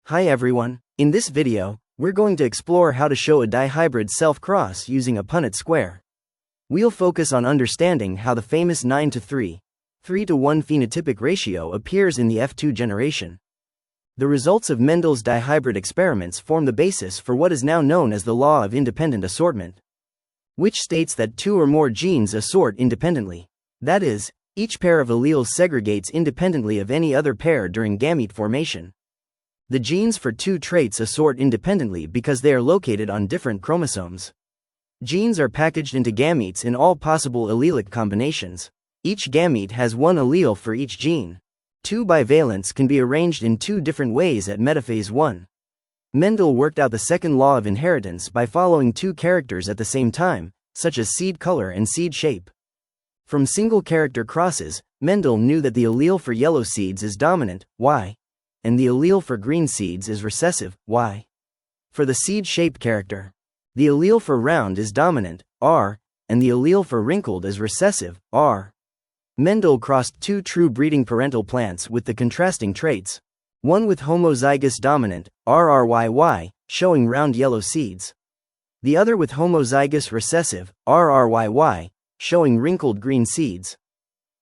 Hi everyone, in this video, we're going to explore how to show a dihybrid self-cross using a Punnett square. We'll focus on understanding how the famous 9:3, 3:1 phenotypic ratio appears in the F2 generation. The results of Mendel's dihybrid experiments form the basis for what is now known as the law of independent assortment, which states that two or more genes assort independently. That is, each pair of alleles segregates independently of any other pair during gamete formation. The genes for two traits assort independently because they are located on different chromosomes. Genes are packaged into gametes in all possible allelic combinations. Each gamete has one allele for each gene. Two bivalents can be arranged in two different ways at metaphase 1. Mendel worked out the second law of inheritance by following two characters at the same time, such as seed color and seed shape. From single character crosses, Mendel knew that the allele for yellow seeds is dominant, Y, and the allele for green seeds is recessive, Y. For the seed shape character, the allele for round is dominant, R, and the allele for wrinkled is recessive, R. Mendel crossed two true breeding parental plants with the contrasting traits, one with homozygous dominant, RRYY, showing round yellow seeds, the other with homozygous recessive, RRYY, showing wrinkled green seeds.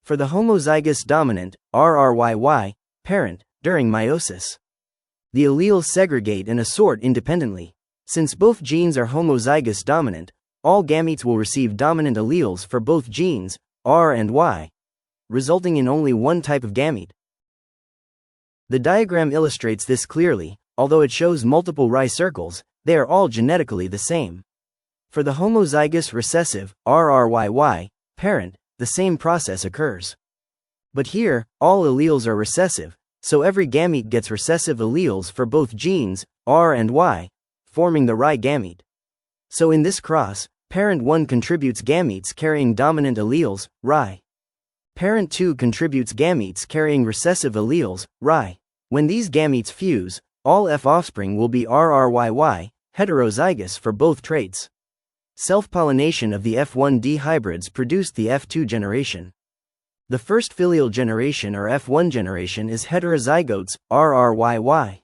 For the homozygous dominant, RRYY, parent, during meiosis, the alleles segregate and assort independently. Since both genes are homozygous dominant, all gametes will receive dominant alleles for both genes, R and Y, resulting in only one type of gamete. The diagram illustrates this clearly. Although it shows multiple Y circles, they are all genetically the same. For the homozygous recessive, RRYY, parent, the same process occurs. But here, all alleles are recessive, so every gamete gets recessive alleles for both genes, R and Y, forming the Y gamete. So in this cross, parent 1 contributes gametes carrying dominant alleles, Y. Parent 2 contributes gametes carrying recessive alleles, Y. When these gametes fuse, all F offspring will be RRYY, heterozygous for both traits. Self-pollination of the F1 dihybrids produced the F2 generation. The first filial generation or F1 generation is heterozygotes, RRYY.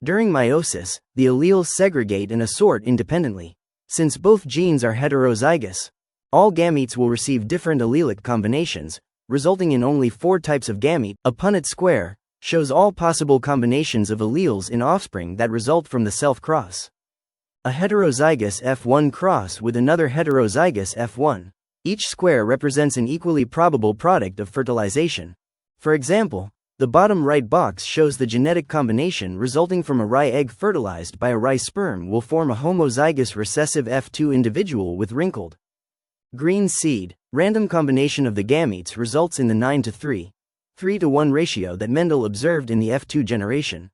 During meiosis, the alleles segregate and assort independently. Since both genes are heterozygous, all gametes will receive different allelic combinations, resulting in only 4 types of gamete. A Punnett square shows all possible combinations of alleles in offspring that result from the self-cross. A heterozygous F1 cross with another heterozygous F1. Each square represents an equally probable product of fertilization. For example, the bottom right box shows the genetic combination resulting from a rye egg fertilized by a rye sperm will form a homozygous recessive F2 individual with wrinkled green seed. Random combination of the gametes results in the 9:3, 3:1 ratio that Mendel observed in the F2 generation.